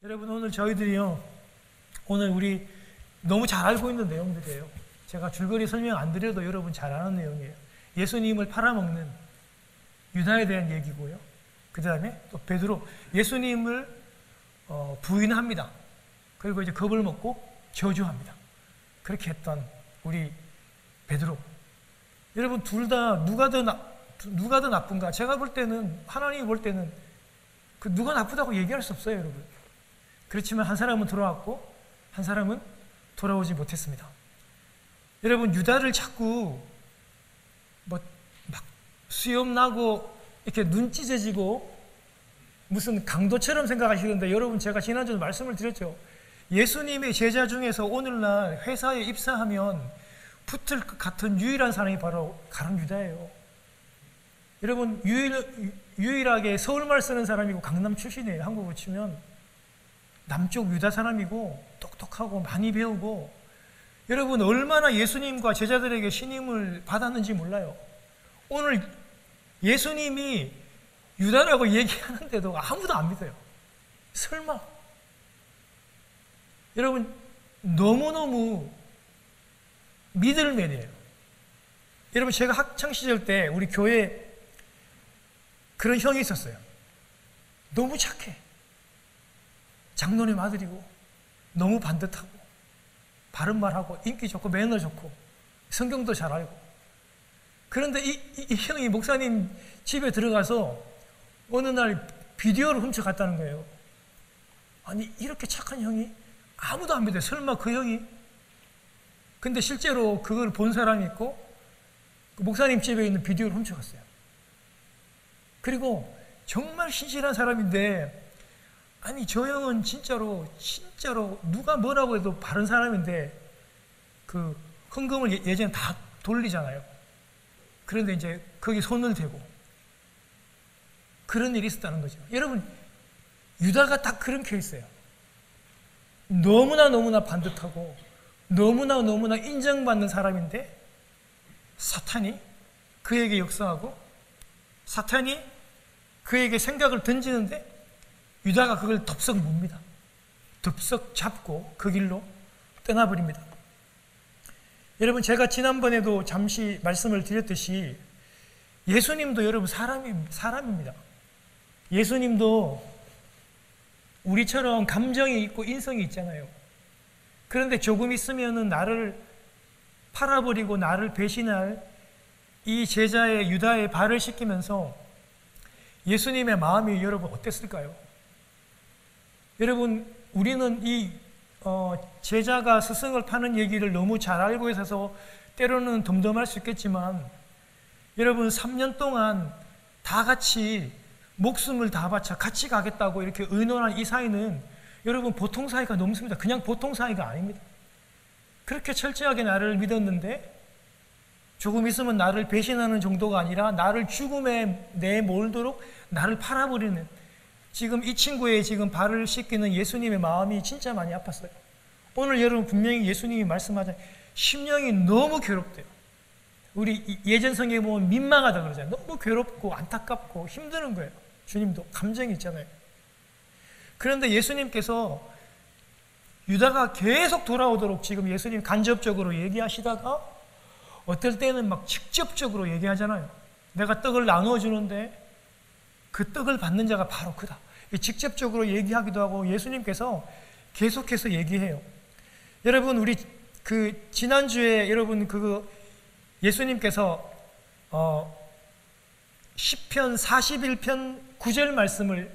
여러분, 오늘 저희들이요, 오늘 우리 너무 잘 알고 있는 내용들이에요. 제가 줄거리 설명 안 드려도 여러분 잘 아는 내용이에요. 예수님을 팔아먹는 유다에 대한 얘기고요. 그 다음에 또 베드로, 예수님을 부인합니다. 그리고 이제 겁을 먹고 저주합니다. 그렇게 했던 우리 베드로. 여러분, 둘 다 누가 더 나쁜가? 제가 볼 때는, 하나님이 볼 때는 그 누가 나쁘다고 얘기할 수 없어요, 여러분. 그렇지만 한 사람은 돌아왔고 한 사람은 돌아오지 못했습니다. 여러분, 유다를 자꾸 막 수염 나고 이렇게 눈 찢어지고 무슨 강도처럼 생각하시는데, 여러분, 제가 지난주에 말씀을 드렸죠. 예수님의 제자 중에서 오늘날 회사에 입사하면 붙을 것 같은 유일한 사람이 바로 가룟 유다예요. 여러분, 유일하게 서울말 쓰는 사람이고 강남 출신이에요. 한국으로 치면 남쪽 유다 사람이고 똑똑하고 많이 배우고, 여러분, 얼마나 예수님과 제자들에게 신임을 받았는지 몰라요. 오늘 예수님이 유다라고 얘기하는데도 아무도 안 믿어요. 설마. 여러분, 너무너무 믿을만해요. 여러분, 제가 학창시절 때 우리 교회에 그런 형이 있었어요. 너무 착해. 장로님 아들이고 너무 반듯하고 바른말하고 인기 좋고 매너 좋고 성경도 잘 알고. 그런데 이 형이 목사님 집에 들어가서 어느 날 비디오를 훔쳐갔다는 거예요. 아니, 이렇게 착한 형이 아무도 안 믿어요. 설마 그 형이? 근데 실제로 그걸 본 사람이 있고 그 목사님 집에 있는 비디오를 훔쳐갔어요. 그리고 정말 신실한 사람인데, 아니, 저 형은 진짜로 누가 뭐라고 해도 바른 사람인데 그 헌금을 예전에 다 돌리잖아요. 그런데 이제 거기 손을 대고 그런 일이 있었다는 거죠. 여러분, 유다가 딱 그런 케이스예요. 너무나 반듯하고 너무나 인정받는 사람인데 사탄이 그에게 역사하고 사탄이 그에게 생각을 던지는데 유다가 그걸 덥석 봅니다. 덥석 잡고 그 길로 떠나버립니다. 여러분, 제가 지난번에도 잠시 말씀을 드렸듯이 예수님도 여러분 사람입니다. 예수님도 우리처럼 감정이 있고 인성이 있잖아요. 그런데 조금 있으면은 나를 팔아버리고 나를 배신할 이 제자의 유다의 발을 씻기면서 예수님의 마음이 여러분 어땠을까요? 여러분, 우리는 이 제자가 스승을 파는 얘기를 너무 잘 알고 있어서 때로는 덤덤할 수 있겠지만, 여러분, 3년 동안 다 같이 목숨을 다 바쳐 같이 가겠다고 이렇게 의논한 이 사이는 여러분 보통 사이가 넘습니다. 그냥 보통 사이가 아닙니다. 그렇게 철저하게 나를 믿었는데 조금 있으면 나를 배신하는 정도가 아니라 나를 죽음에 내몰도록 나를 팔아버리는, 지금 이 친구의 지금 발을 씻기는 예수님의 마음이 진짜 많이 아팠어요. 오늘 여러분 분명히 예수님이 말씀하잖아요. 심령이 너무 괴롭대요. 우리 예전 성경에 보면 민망하다 그러잖아요. 너무 괴롭고 안타깝고 힘드는 거예요. 주님도 감정이 있잖아요. 그런데 예수님께서 유다가 계속 돌아오도록 지금 예수님 간접적으로 얘기하시다가 어떨 때는 막 직접적으로 얘기하잖아요. 내가 떡을 나누어 주는데 그 떡을 받는 자가 바로 그다. 직접적으로 얘기하기도 하고 예수님께서 계속해서 얘기해요. 여러분, 우리 그 지난주에 여러분 예수님께서 시편 41편 9절 말씀을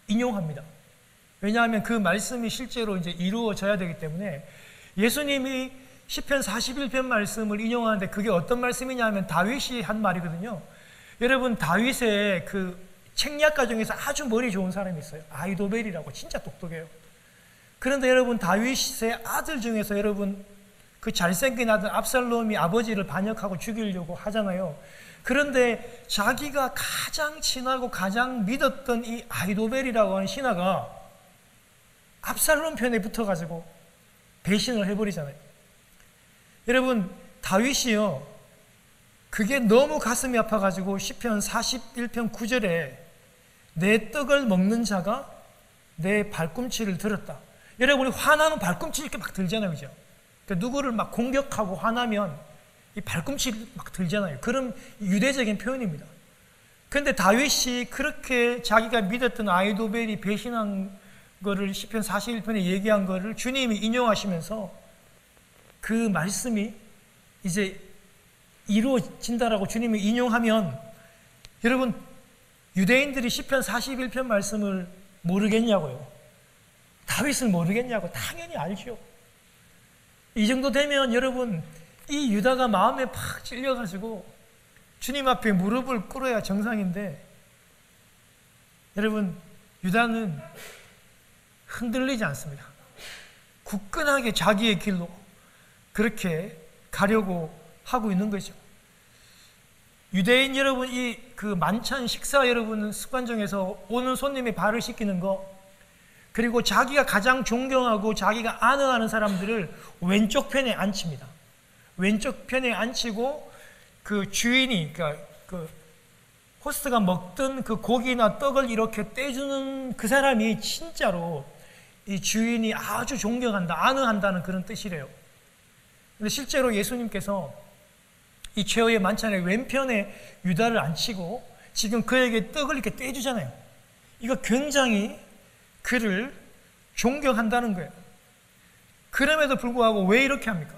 인용합니다. 왜냐하면 그 말씀이 실제로 이제 이루어져야 되기 때문에 예수님이 시편 41편 말씀을 인용하는데 그게 어떤 말씀이냐면 다윗이 한 말이거든요. 여러분, 다윗의 그 책략가 중에서 아주 머리 좋은 사람이 있어요. 아히도벨이라고. 진짜 똑똑해요. 그런데 여러분, 다윗의 아들 중에서 여러분 그 잘생긴 아들 압살롬이 아버지를 반역하고 죽이려고 하잖아요. 그런데 자기가 가장 친하고 가장 믿었던 이 아히도벨이라고 하는 신하가 압살롬 편에 붙어가지고 배신을 해버리잖아요. 여러분, 다윗이요, 그게 너무 가슴이 아파가지고 시편 41편 9절에 내 떡을 먹는 자가 내 발꿈치를 들었다. 여러분이 화나면 발꿈치 이렇게 막 들잖아요, 그죠? 그러니까 누구를 막 공격하고 화나면 이 발꿈치 막 들잖아요. 그런 유대적인 표현입니다. 그런데 다윗이 그렇게 자기가 믿었던 아이도벨이 배신한 거를 시편 41편에 얘기한 거를 주님이 인용하시면서 그 말씀이 이제 이루어진다라고 주님이 인용하면 여러분 유대인들이 시편 41편 말씀을 모르겠냐고요. 다윗을 모르겠냐고. 당연히 알죠. 이 정도 되면 여러분 이 유다가 마음에 팍 찔려가지고 주님 앞에 무릎을 꿇어야 정상인데 여러분 유다는 흔들리지 않습니다. 굳건하게 자기의 길로 그렇게 가려고 하고 있는 거죠. 유대인 여러분 이 그 만찬 식사 여러분 습관 중에서 오는 손님의 발을 씻기는 거 그리고 자기가 가장 존경하고 자기가 아능하는 사람들을 왼쪽 편에 앉힙니다. 왼쪽 편에 앉히고 그 주인이 그러니까 그 호스트가 먹던 그 고기나 떡을 이렇게 떼주는 그 사람이 진짜로 이 주인이 아주 존경한다, 아능한다는 그런 뜻이래요. 근데 실제로 예수님께서 이 최후의 만찬의 왼편에 유다를 앉히고 지금 그에게 떡을 이렇게 떼주잖아요. 이거 굉장히 그를 존경한다는 거예요. 그럼에도 불구하고 왜 이렇게 합니까?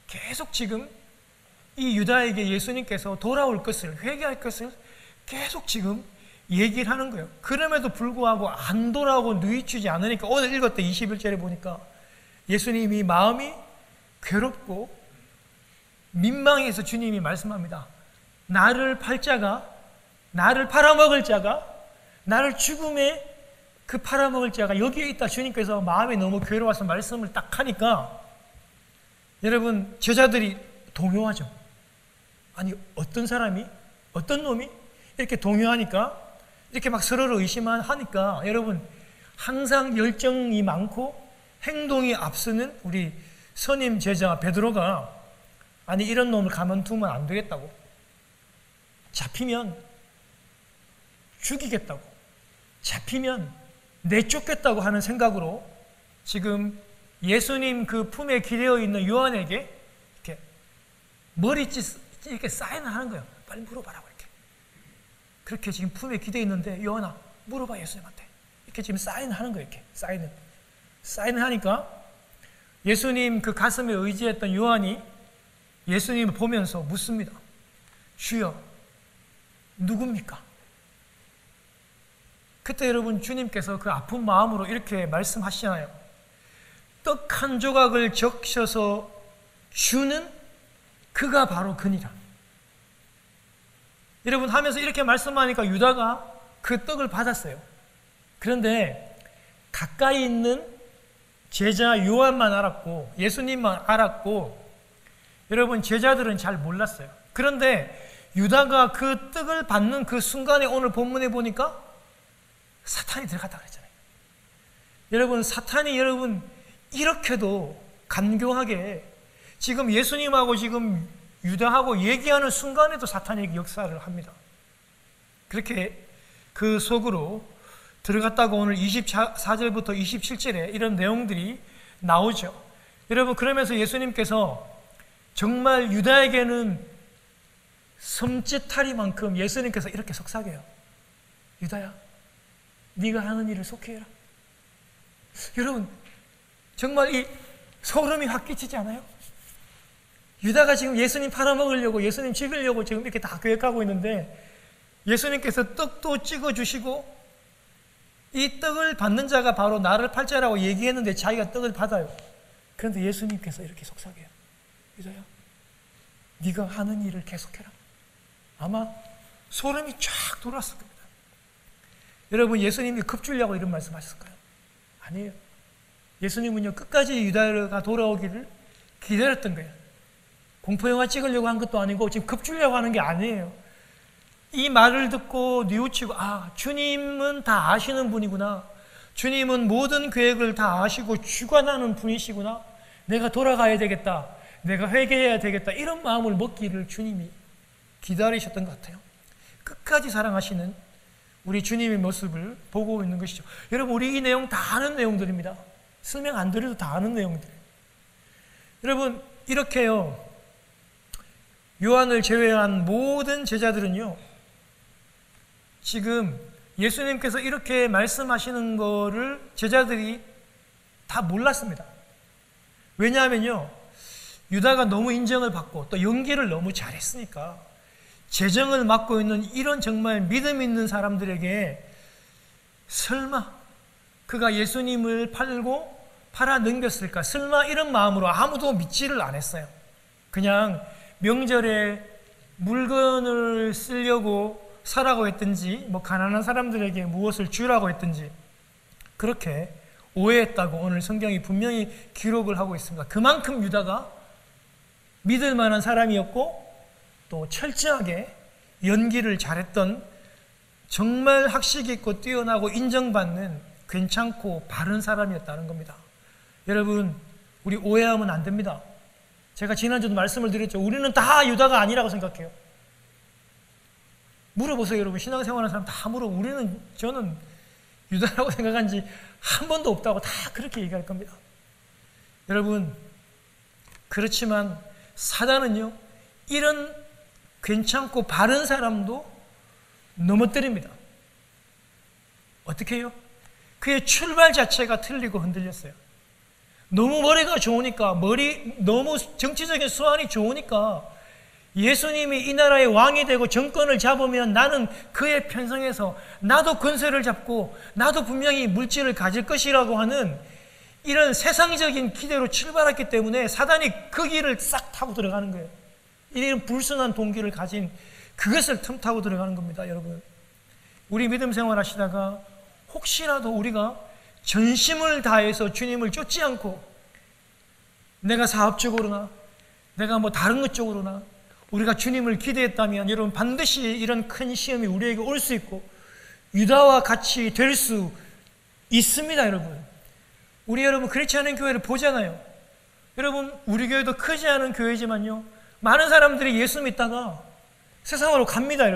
계속 지금 이 유다에게 예수님께서 돌아올 것을, 회개할 것을 계속 지금 얘기를 하는 거예요. 그럼에도 불구하고 안 돌아오고 누이치지 않으니까 오늘 읽었던 21절에 보니까 예수님이 마음이 괴롭고 민망해서 주님이 말씀합니다. 나를 팔아먹을 자가, 나를 죽음에 그 팔아먹을 자가 여기에 있다. 주님께서 마음이 너무 괴로워서 말씀을 딱 하니까 여러분 제자들이 동요하죠. 아니 어떤 사람이, 어떤 놈이 이렇게 동요하니까 이렇게 막 서로를 의심하니까 여러분 항상 열정이 많고 행동이 앞서는 우리 선임 제자 베드로가 아니 이런 놈을 가만두면 안 되겠다고, 잡히면 죽이겠다고, 잡히면 내쫓겠다고 하는 생각으로 지금 예수님 그 품에 기대어 있는 요한에게 이렇게 머리짓 이렇게 사인을 하는 거예요. 빨리 물어봐라고 이렇게. 그렇게 지금 품에 기대어 있는데 요한아 물어봐 예수님한테. 이렇게 지금 사인하는 거예요. 이렇게 사인을 하니까 예수님 그 가슴에 의지했던 요한이 예수님을 보면서 묻습니다. 주여 누굽니까? 그때 여러분 주님께서 그 아픈 마음으로 이렇게 말씀하시잖아요. 떡 한 조각을 적셔서 주는 그가 바로 그니라. 여러분 하면서 이렇게 말씀하니까 유다가 그 떡을 받았어요. 그런데 가까이 있는 제자 요한만 알았고 예수님만 알았고 여러분 제자들은 잘 몰랐어요. 그런데 유다가 그 떡을 받는 그 순간에 오늘 본문에 보니까 사탄이 들어갔다 그랬잖아요. 여러분 사탄이 여러분 이렇게도 간교하게 지금 예수님하고 지금 유다하고 얘기하는 순간에도 사탄이 역사를 합니다. 그렇게 그 속으로 들어갔다고 오늘 24절부터 27절에 이런 내용들이 나오죠. 여러분 그러면서 예수님께서 정말 유다에게는 섬찟하리만큼 예수님께서 이렇게 속삭여요. 유다야 네가 하는 일을 속히 해라. 여러분 정말 이 소름이 확 끼치지 않아요? 유다가 지금 예수님 팔아먹으려고 예수님 죽이려고 지금 이렇게 다 계획하고 있는데 예수님께서 떡도 찍어주시고 이 떡을 받는 자가 바로 나를 팔 자라고 얘기했는데 자기가 떡을 받아요. 그런데 예수님께서 이렇게 속삭여요. 유다야 네가 하는 일을 계속해라. 아마 소름이 쫙 돌았을 겁니다. 여러분 예수님이 겁주려고 이런 말씀하셨을까요? 아니에요. 예수님은요 끝까지 유다가 돌아오기를 기다렸던 거예요. 공포영화 찍으려고 한 것도 아니고 지금 겁주려고 하는 게 아니에요. 이 말을 듣고 뉘우치고 아 주님은 다 아시는 분이구나. 주님은 모든 계획을 다 아시고 주관하는 분이시구나. 내가 돌아가야 되겠다. 내가 회개해야 되겠다. 이런 마음을 먹기를 주님이 기다리셨던 것 같아요. 끝까지 사랑하시는 우리 주님의 모습을 보고 있는 것이죠. 여러분, 우리 이 내용 다 아는 내용들입니다. 설명 안 드려도 다 아는 내용들. 여러분, 이렇게요, 요한을 제외한 모든 제자들은요, 지금 예수님께서 이렇게 말씀하시는 거를 제자들이 다 몰랐습니다. 왜냐하면요, 유다가 너무 인정을 받고 또 연기를 너무 잘했으니까 재정을 맡고 있는 이런 정말 믿음 있는 사람들에게 설마 그가 예수님을 팔아 넘겼을까? 설마 이런 마음으로 아무도 믿지를 않았어요. 그냥 명절에 물건을 쓰려고 사라고 했든지, 뭐 가난한 사람들에게 무엇을 주라고 했든지 그렇게 오해했다고 오늘 성경이 분명히 기록을 하고 있습니다. 그만큼 유다가 믿을 만한 사람이었고 또 철저하게 연기를 잘했던 정말 학식 있고 뛰어나고 인정받는 괜찮고 바른 사람이었다는 겁니다. 여러분, 우리 오해하면 안 됩니다. 제가 지난주도 말씀을 드렸죠. 우리는 다 유다가 아니라고 생각해요. 물어보세요. 여러분, 신앙생활하는 사람 다 물어보고 저는 유다라고 생각한 지 한 번도 없다고 다 그렇게 얘기할 겁니다. 여러분, 그렇지만 사단은요, 이런 괜찮고 바른 사람도 넘어뜨립니다. 어떻게 해요? 그의 출발 자체가 틀리고 흔들렸어요. 너무 머리가 좋으니까, 너무 정치적인 수완이 좋으니까 예수님이 이 나라의 왕이 되고 정권을 잡으면 나는 그의 편성에서 나도 권세를 잡고 나도 분명히 물질을 가질 것이라고 하는 이런 세상적인 기대로 출발했기 때문에 사단이 그 길을 싹 타고 들어가는 거예요. 이런 불순한 동기를 가진 그것을 틈타고 들어가는 겁니다. 여러분, 우리 믿음 생활 하시다가 혹시라도 우리가 전심을 다해서 주님을 쫓지 않고 내가 사업적으로나 내가 뭐 다른 것 쪽으로나 우리가 주님을 기대했다면 여러분, 반드시 이런 큰 시험이 우리에게 올 수 있고 유다와 같이 될 수 있습니다. 여러분, 우리 여러분 그렇지 않은 교회를 보잖아요. 여러분, 우리 교회도 크지 않은 교회지만요, 많은 사람들이 예수 믿다가 세상으로 갑니다.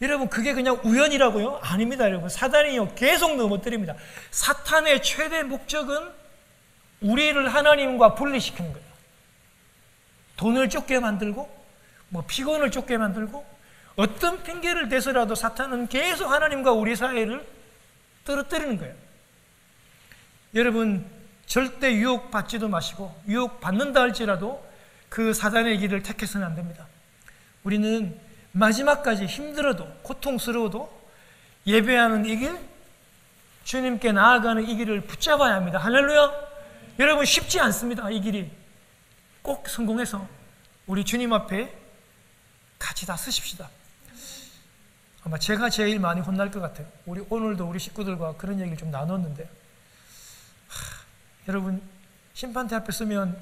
여러분, 그게 그냥 우연이라고요? 아닙니다. 여러분, 사단이요 계속 넘어뜨립니다. 사탄의 최대 목적은 우리를 하나님과 분리시키는 거예요. 돈을 쫓게 만들고 뭐 피곤을 쫓게 만들고 어떤 핑계를 대서라도 사탄은 계속 하나님과 우리 사이를 떨어뜨리는 거예요. 여러분, 절대 유혹받지도 마시고 유혹받는다 할지라도 그 사단의 길을 택해서는 안 됩니다. 우리는 마지막까지 힘들어도 고통스러워도 예배하는 이 길, 주님께 나아가는 이 길을 붙잡아야 합니다. 할렐루야! 여러분, 쉽지 않습니다. 이 길이 꼭 성공해서 우리 주님 앞에 같이 다 서십시다. 아마 제가 제일 많이 혼날 것 같아요. 오늘도 우리 식구들과 그런 얘기를 좀 나눴는데, 여러분, 심판대 앞에 서면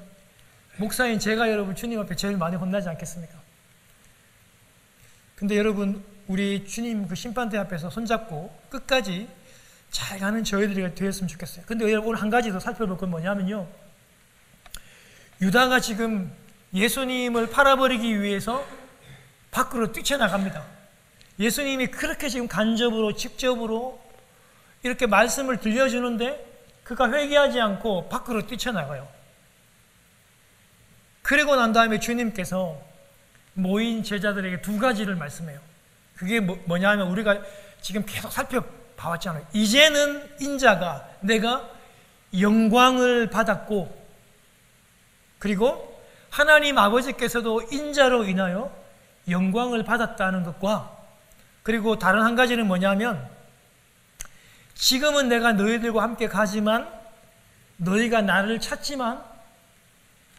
목사인 제가 여러분 주님 앞에 제일 많이 혼나지 않겠습니까? 근데 여러분, 우리 주님 그 심판대 앞에서 손잡고 끝까지 잘 가는 저희들이 되었으면 좋겠어요. 근데 여러분, 오늘 한 가지 더 살펴볼 건 뭐냐면요, 유다가 지금 예수님을 팔아버리기 위해서 밖으로 뛰쳐나갑니다. 예수님이 그렇게 지금 간접으로 직접으로 이렇게 말씀을 들려주는데 그가 회개하지 않고 밖으로 뛰쳐나가요. 그리고 난 다음에 주님께서 모인 제자들에게 두 가지를 말씀해요. 그게 뭐냐면 우리가 지금 계속 살펴봐왔잖아요. 이제는 인자가 내가 영광을 받았고, 그리고 하나님 아버지께서도 인자로 인하여 영광을 받았다는 것과, 그리고 다른 한 가지는 뭐냐면 지금은 내가 너희들과 함께 가지만 너희가 나를 찾지만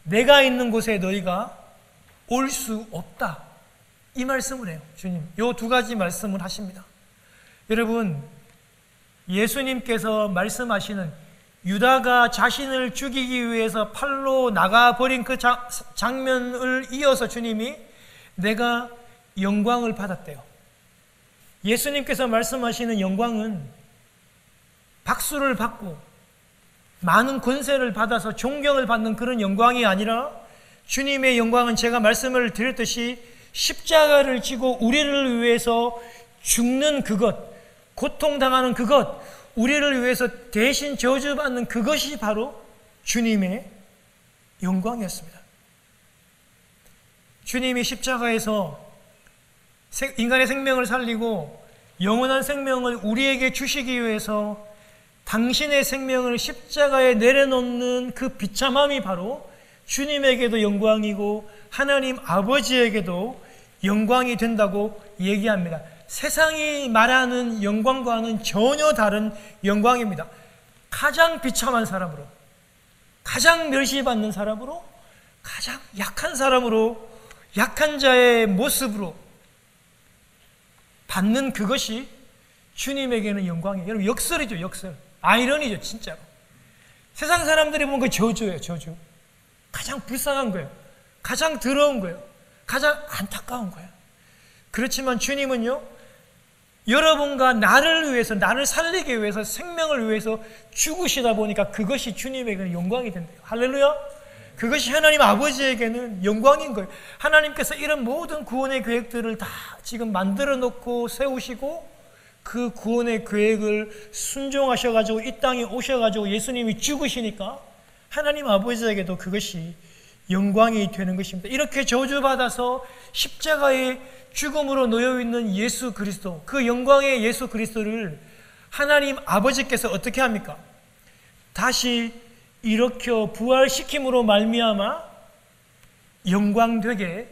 내가 있는 곳에 너희가 올 수 없다, 이 말씀을 해요. 주님 요 두 가지 말씀을 하십니다. 여러분, 예수님께서 말씀하시는 유다가 자신을 죽이기 위해서 팔로 나가버린 그 장면을 이어서 주님이 내가 영광을 받았대요. 예수님께서 말씀하시는 영광은 박수를 받고 많은 권세를 받아서 존경을 받는 그런 영광이 아니라, 주님의 영광은 제가 말씀을 드렸듯이 십자가를 지고 우리를 위해서 죽는 그것, 고통당하는 그것, 우리를 위해서 대신 저주받는 그것이 바로 주님의 영광이었습니다. 주님이 십자가에서 인간의 생명을 살리고 영원한 생명을 우리에게 주시기 위해서 당신의 생명을 십자가에 내려놓는 그 비참함이 바로 주님에게도 영광이고 하나님 아버지에게도 영광이 된다고 얘기합니다. 세상이 말하는 영광과는 전혀 다른 영광입니다. 가장 비참한 사람으로, 가장 멸시받는 사람으로, 가장 약한 사람으로, 약한 자의 모습으로 받는 그것이 주님에게는 영광이에요. 여러분, 역설이죠, 역설. 아이러니죠, 진짜로. 세상 사람들이 보면 그 저주예요, 저주. 가장 불쌍한 거예요. 가장 더러운 거예요. 가장 안타까운 거예요. 그렇지만 주님은요, 여러분과 나를 위해서, 나를 살리기 위해서, 생명을 위해서 죽으시다 보니까 그것이 주님에게는 영광이 된대요. 할렐루야! 그것이 하나님 아버지에게는 영광인 거예요. 하나님께서 이런 모든 구원의 계획들을 다 지금 만들어 놓고 세우시고 그 구원의 계획을 순종하셔가지고 이 땅에 오셔가지고 예수님이 죽으시니까 하나님 아버지에게도 그것이 영광이 되는 것입니다. 이렇게 저주받아서 십자가의 죽음으로 놓여있는 예수 그리스도, 그 영광의 예수 그리스도를 하나님 아버지께서 어떻게 합니까? 다시 일으켜 부활시킴으로 말미암아 영광되게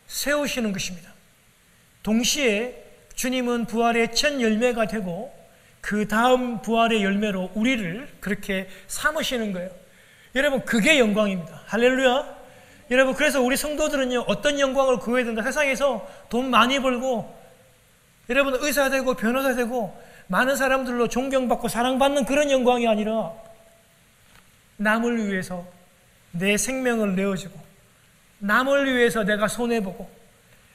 세우시는 것입니다. 동시에 주님은 부활의 첫 열매가 되고 그 다음 부활의 열매로 우리를 그렇게 삼으시는 거예요. 여러분, 그게 영광입니다. 할렐루야! 여러분, 그래서 우리 성도들은요, 어떤 영광을 구해야 된다? 세상에서 돈 많이 벌고, 여러분, 의사 되고, 변호사 되고, 많은 사람들로 존경받고 사랑받는 그런 영광이 아니라, 남을 위해서 내 생명을 내어주고, 남을 위해서 내가 손해보고,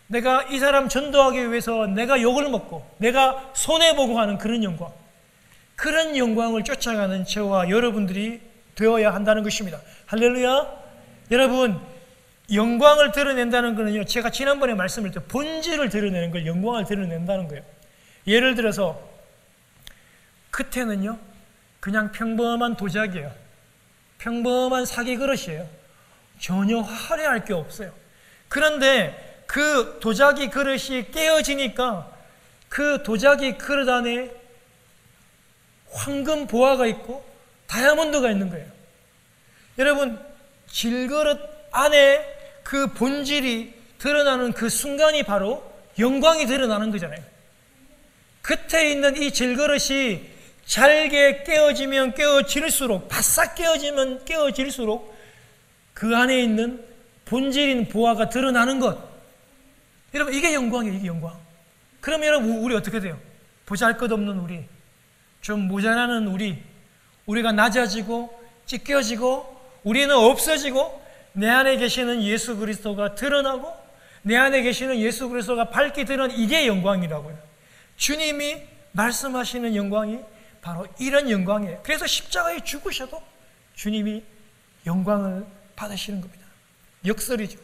내가 이 사람 전도하기 위해서 내가 욕을 먹고, 내가 손해보고 하는 그런 영광, 그런 영광을 쫓아가는 저와 여러분들이 되어야 한다는 것입니다. 할렐루야! 여러분, 영광을 드러낸다는 것은요, 제가 지난번에 말씀을 드렸죠. 본질을 드러내는 걸 영광을 드러낸다는 거예요. 예를 들어서 끝에는요, 그냥 평범한 도자기예요. 평범한 사기 그릇이에요. 전혀 화려할 게 없어요. 그런데 그 도자기 그릇이 깨어지니까 그 도자기 그릇 안에 황금 보화가 있고 다이아몬드가 있는 거예요. 여러분, 질그릇 안에 그 본질이 드러나는 그 순간이 바로 영광이 드러나는 거잖아요. 끝에 있는 이 질그릇이 잘게 깨어지면 깨어질수록, 바싹 깨어지면 깨어질수록 그 안에 있는 본질인 보화가 드러나는 것. 여러분, 이게 영광이에요, 이게 영광. 그러면 여러분, 우리 어떻게 돼요? 보잘것없는 우리, 좀 모자라는 우리가 낮아지고 찢겨지고 우리는 없어지고 내 안에 계시는 예수 그리스도가 드러나고 내 안에 계시는 예수 그리스도가 밝게 드러난 이게 영광이라고요. 주님이 말씀하시는 영광이 바로 이런 영광이에요. 그래서 십자가에 죽으셔도 주님이 영광을 받으시는 겁니다. 역설이죠.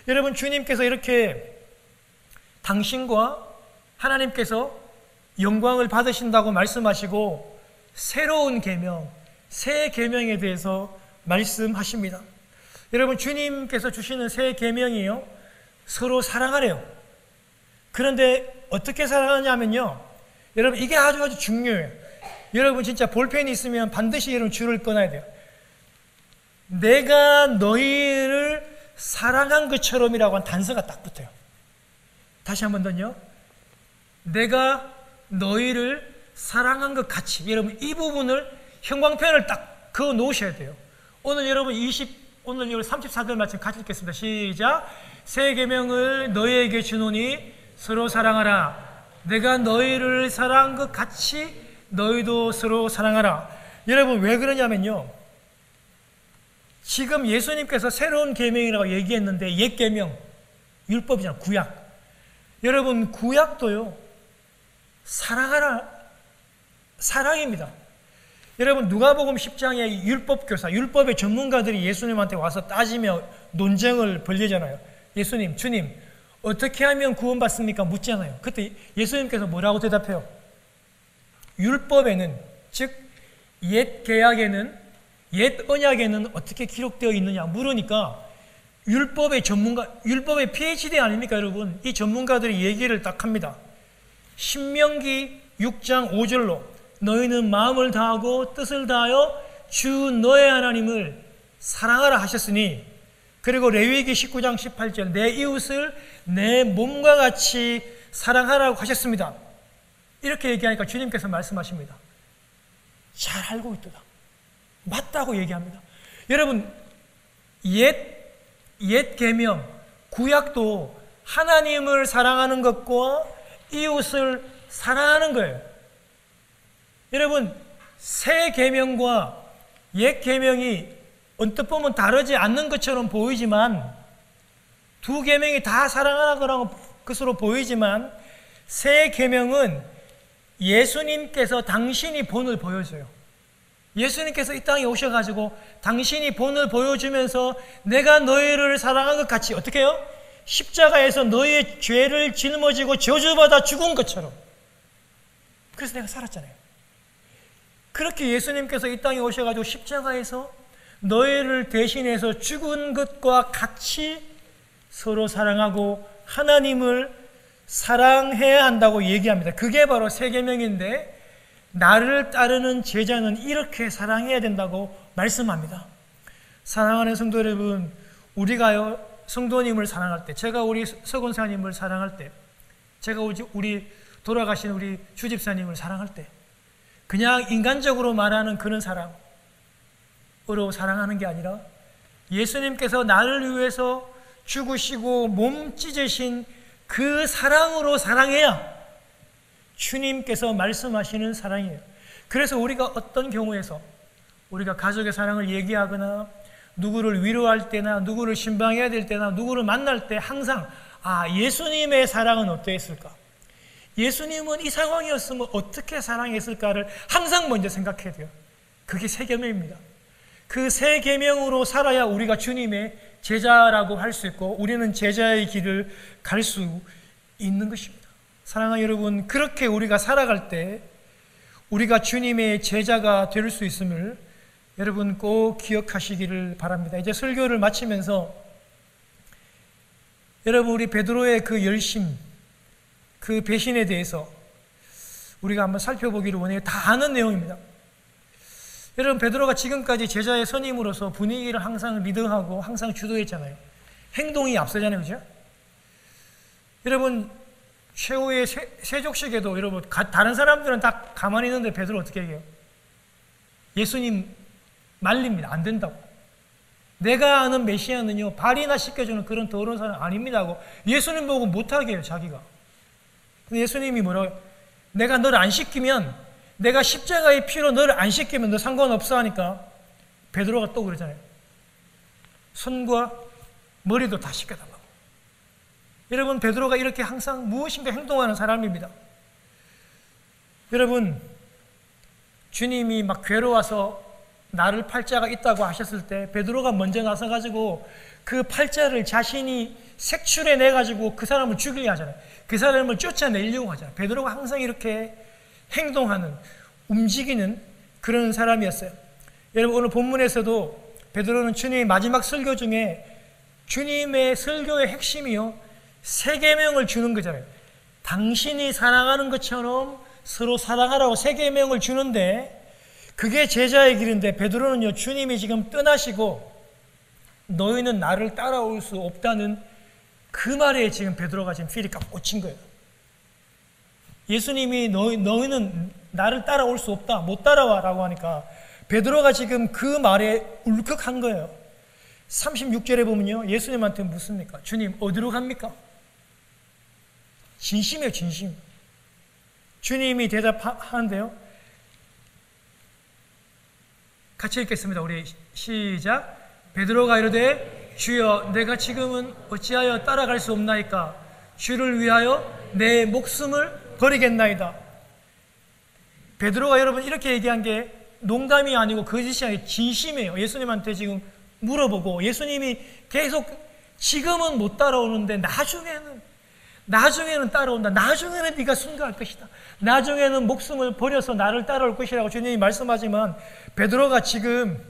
여러분, 주님께서 이렇게 당신과 하나님께서 영광을 받으신다고 말씀하시고 새로운 계명, 새 계명에 대해서 말씀하십니다. 여러분, 주님께서 주시는 새 계명이요, 서로 사랑하래요. 그런데 어떻게 사랑하냐면요, 여러분, 이게 아주 중요해요. 여러분, 진짜 볼펜이 있으면 반드시 여러분 줄을 끊어야 돼요. 내가 너희를 사랑한 것처럼이라고 한 단서가 딱 붙어요. 다시 한 번 더요. 내가 너희를 사랑한 것 같이. 여러분, 이 부분을 형광펜을 딱 그어 놓으셔야 돼요. 오늘 여러분 34절 말씀 같이 읽겠습니다. 시작. 새 계명을 너희에게 주노니 서로 사랑하라. 내가 너희를 사랑한 것 같이 너희도 서로 사랑하라. 여러분, 왜 그러냐면요, 지금 예수님께서 새로운 계명이라고 얘기했는데 옛 계명, 율법이잖아요. 구약. 여러분, 구약도요, 사랑하라, 사랑입니다. 여러분, 누가복음 10장에 율법교사, 율법의 전문가들이 예수님한테 와서 따지며 논쟁을 벌리잖아요. 예수님, 주님, 어떻게 하면 구원받습니까? 묻잖아요. 그때 예수님께서 뭐라고 대답해요? 율법에는, 즉 옛 계약에는, 옛 언약에는 어떻게 기록되어 있느냐 물으니까 율법의 전문가, 율법의 PhD 아닙니까 여러분? 이 전문가들이 얘기를 딱 합니다. 신명기 6장 5절로 너희는 마음을 다하고 뜻을 다하여 주 너의 하나님을 사랑하라 하셨으니, 그리고 레위기 19장 18절 내 이웃을 내 몸과 같이 사랑하라고 하셨습니다. 이렇게 얘기하니까 주님께서 말씀하십니다. 잘 알고 있도다. 맞다고 얘기합니다. 여러분, 옛 계명, 구약도 하나님을 사랑하는 것과 이웃을 사랑하는 거예요. 여러분, 새 계명과 옛 계명이 언뜻 보면 다르지 않는 것처럼 보이지만, 두 계명이 다 사랑하는 것으로 보이지만, 새 계명은 예수님께서 당신이 본을 보여줘요. 예수님께서 이 땅에 오셔가지고 당신이 본을 보여주면서 내가 너희를 사랑한 것 같이, 어떻게 해요? 십자가에서 너희의 죄를 짊어지고 저주받아 죽은 것처럼. 그래서 내가 살았잖아요. 그렇게 예수님께서 이 땅에 오셔가지고 십자가에서 너희를 대신해서 죽은 것과 같이 서로 사랑하고 하나님을 사랑해야 한다고 얘기합니다. 그게 바로 새 계명인데, 나를 따르는 제자는 이렇게 사랑해야 된다고 말씀합니다. 사랑하는 성도 여러분, 우리가요 성도님을 사랑할 때, 제가 우리 서건사님을 사랑할 때, 제가 우리 돌아가신 우리 주집사님을 사랑할 때, 그냥 인간적으로 말하는 그런 사랑으로 사랑하는 게 아니라 예수님께서 나를 위해서 죽으시고 몸 찢으신 그 사랑으로 사랑해야 주님께서 말씀하시는 사랑이에요. 그래서 우리가 어떤 경우에서 우리가 가족의 사랑을 얘기하거나 누구를 위로할 때나 누구를 신방해야 될 때나 누구를 만날 때 항상 예수님의 사랑은 어떠했을까? 예수님은 이 상황이었으면 어떻게 사랑했을까를 항상 먼저 생각해야 돼요. 그게 새 계명입니다. 그 새 계명으로 살아야 우리가 주님의 제자라고 할 수 있고 우리는 제자의 길을 갈 수 있는 것입니다. 사랑하는 여러분, 그렇게 우리가 살아갈 때 우리가 주님의 제자가 될 수 있음을 여러분 꼭 기억하시기를 바랍니다. 이제 설교를 마치면서 여러분, 우리 베드로의 그 열심, 그 배신에 대해서 우리가 한번 살펴보기를 원해요. 다 아는 내용입니다. 여러분, 베드로가 지금까지 제자의 선임으로서 분위기를 항상 리드하고 항상 주도했잖아요. 행동이 앞서잖아요, 그죠? 여러분, 최후의 세족식에도 여러분 다른 사람들은 다 가만히 있는데 베드로 어떻게 얘기해요? 예수님 말립니다. 안 된다고. 내가 아는 메시아는요 발이나 씻겨주는 그런 더러운 사람 아닙니다 하고 예수님 보고 못하게 해요, 자기가. 근데 예수님이 뭐라고 해요? 내가 너를 안 씻기면, 내가 십자가의 피로 너를 안 씻기면 너 상관없어 하니까 베드로가 또 그러잖아요. 손과 머리도 다 씻겨달라고. 여러분, 베드로가 이렇게 항상 무엇인가 행동하는 사람입니다. 여러분, 주님이 막 괴로워서 나를 팔자가 있다고 하셨을 때 베드로가 먼저 나서가지고 그 팔자를 자신이 색출해내가지고 그 사람을 죽이려 하잖아요. 그 사람을 쫓아내려고 하잖아요. 베드로가 항상 이렇게 행동하는, 움직이는 그런 사람이었어요. 여러분, 오늘 본문에서도 베드로는 주님의 마지막 설교 중에 주님의 설교의 핵심이요, 새 계명을 주는 거잖아요. 당신이 사랑하는 것처럼 서로 사랑하라고 새 계명을 주는데, 그게 제자의 길인데 베드로는요, 주님이 지금 떠나시고 너희는 나를 따라올 수 없다는 그 말에 지금 베드로가 지금 필이 꽉 꽂힌 거예요. 예수님이 너희는 나를 따라올 수 없다, 못 따라와 라고 하니까 베드로가 지금 그 말에 울컥한 거예요. 36절에 보면요, 예수님한테 묻습니까? 주님, 어디로 갑니까? 진심이에요, 진심. 주님이 대답하는데요, 같이 읽겠습니다. 우리 시작. 베드로가 이르되 주여, 내가 지금은 어찌하여 따라갈 수 없나이까? 주를 위하여 내 목숨을 버리겠나이다. 베드로가 여러분 이렇게 얘기한 게 농담이 아니고 거짓이 아니고 진심이에요. 예수님한테 지금 물어보고 예수님이 계속 지금은 못 따라오는데 나중에는 나중에는 따라온다. 나중에는 네가 순교할 것이다. 나중에는 목숨을 버려서 나를 따라올 것이라고 주님이 말씀하지만 베드로가 지금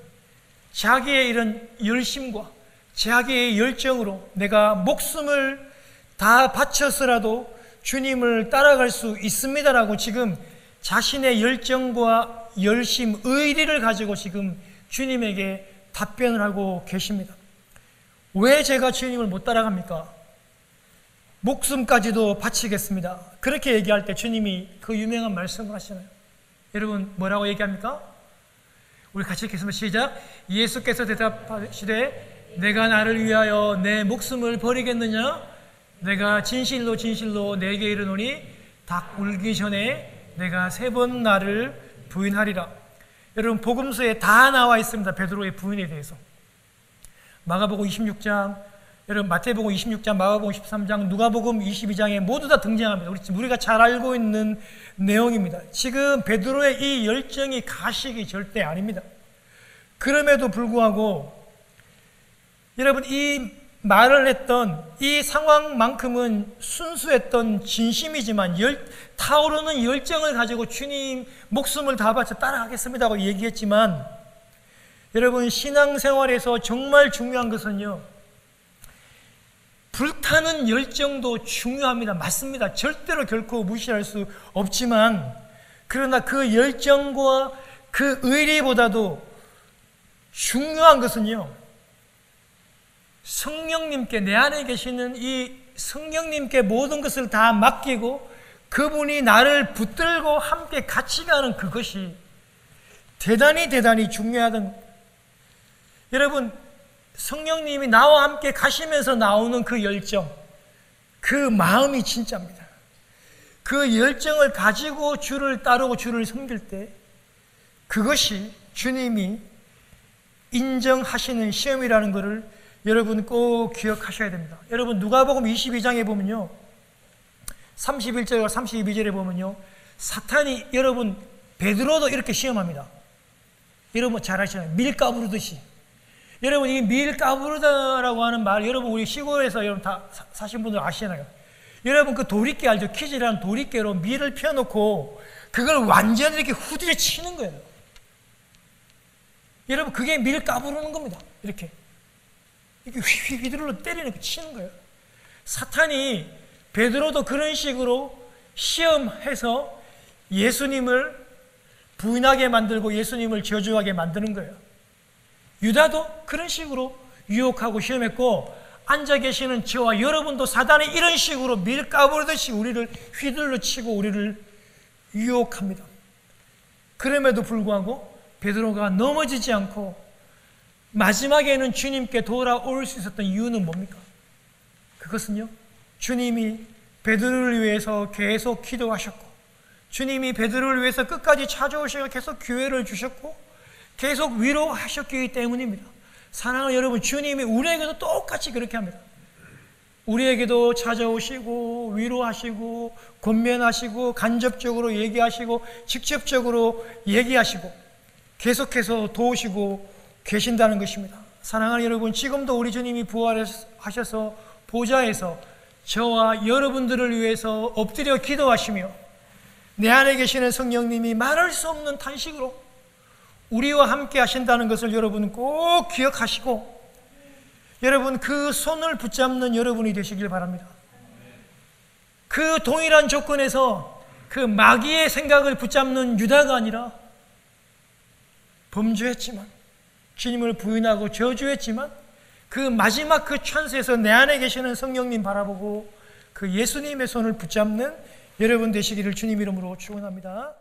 자기의 이런 열심과 자기의 열정으로 내가 목숨을 다 바쳐서라도 주님을 따라갈 수 있습니다라고 지금 자신의 열정과 열심, 의리를 가지고 지금 주님에게 답변을 하고 계십니다. 왜 제가 주님을 못 따라갑니까? 목숨까지도 바치겠습니다. 그렇게 얘기할 때 주님이 그 유명한 말씀을 하시나요? 여러분 뭐라고 얘기합니까? 우리 같이 읽겠습니다. 시작. 예수께서 대답하시되 내가 나를 위하여 내 목숨을 버리겠느냐? 내가 진실로 진실로 내게 이르노니 닭 울기 전에 내가 3번 나를 부인하리라. 여러분 복음서에 다 나와 있습니다. 베드로의 부인에 대해서. 마가복음 26장, 여러분 마태복음 26장, 마가복음 13장, 누가복음 22장에 모두 다 등장합니다. 우리가 잘 알고 있는 내용입니다. 지금 베드로의 이 열정이 가식이 절대 아닙니다. 그럼에도 불구하고 여러분 이 말을 했던 이 상황만큼은 순수했던 진심이지만 타오르는 열정을 가지고 주님 목숨을 다 바쳐 따라가겠습니다고 얘기했지만 여러분 신앙생활에서 정말 중요한 것은요, 불타는 열정도 중요합니다. 맞습니다. 절대로 결코 무시할 수 없지만 그러나 그 열정과 그 의리보다도 중요한 것은요, 성령님께, 내 안에 계시는 이 성령님께 모든 것을 다 맡기고 그분이 나를 붙들고 함께 같이 가는 그것이 대단히 중요하던, 여러분 성령님이 나와 함께 가시면서 나오는 그 열정, 그 마음이 진짜입니다. 그 열정을 가지고 주를 따르고 주를 섬길 때 그것이 주님이 인정하시는 시험이라는 것을 여러분 꼭 기억하셔야 됩니다. 여러분 누가복음 22장에 보면요, 31절과 32절에 보면요, 사탄이 여러분 베드로도 이렇게 시험합니다. 여러분 잘 아시잖아요. 밀 까부르듯이. 여러분 이 밀 까부르다라고 하는 말, 여러분 우리 시골에서 여러분 다 사신 분들 아시잖아요. 여러분 그 도리깨 알죠? 키즈라는 도리깨로 밀을 펴놓고 그걸 완전히 이렇게 후드려 치는 거예요. 여러분 그게 밀 까부르는 겁니다. 이렇게 휘휘휘두르러 때리는 거, 치는 거예요. 사탄이 베드로도 그런 식으로 시험해서 예수님을 부인하게 만들고 예수님을 저주하게 만드는 거예요. 유다도 그런 식으로 유혹하고 시험했고, 앉아 계시는 저와 여러분도 사단이 이런 식으로 밀 까부르듯이 우리를 휘둘러 치고 우리를 유혹합니다. 그럼에도 불구하고 베드로가 넘어지지 않고 마지막에는 주님께 돌아올 수 있었던 이유는 뭡니까? 그것은요, 주님이 베드로를 위해서 계속 기도하셨고, 주님이 베드로를 위해서 끝까지 찾아오셔서 계속 기회를 주셨고 계속 위로하셨기 때문입니다. 사랑하는 여러분, 주님이 우리에게도 똑같이 그렇게 합니다. 우리에게도 찾아오시고 위로하시고 권면하시고 간접적으로 얘기하시고 직접적으로 얘기하시고 계속해서 도우시고 계신다는 것입니다. 사랑하는 여러분, 지금도 우리 주님이 부활하셔서 보좌에서 저와 여러분들을 위해서 엎드려 기도하시며 내 안에 계시는 성령님이 말할 수 없는 탄식으로 우리와 함께 하신다는 것을 여러분 꼭 기억하시고, 여러분 그 손을 붙잡는 여러분이 되시길 바랍니다. 그 동일한 조건에서 그 마귀의 생각을 붙잡는 유다가 아니라 범죄했지만, 주님을 부인하고 저주했지만 그 마지막 그 찬스에서 내 안에 계시는 성령님 바라보고 그 예수님의 손을 붙잡는 여러분 되시기를 주님 이름으로 축원합니다.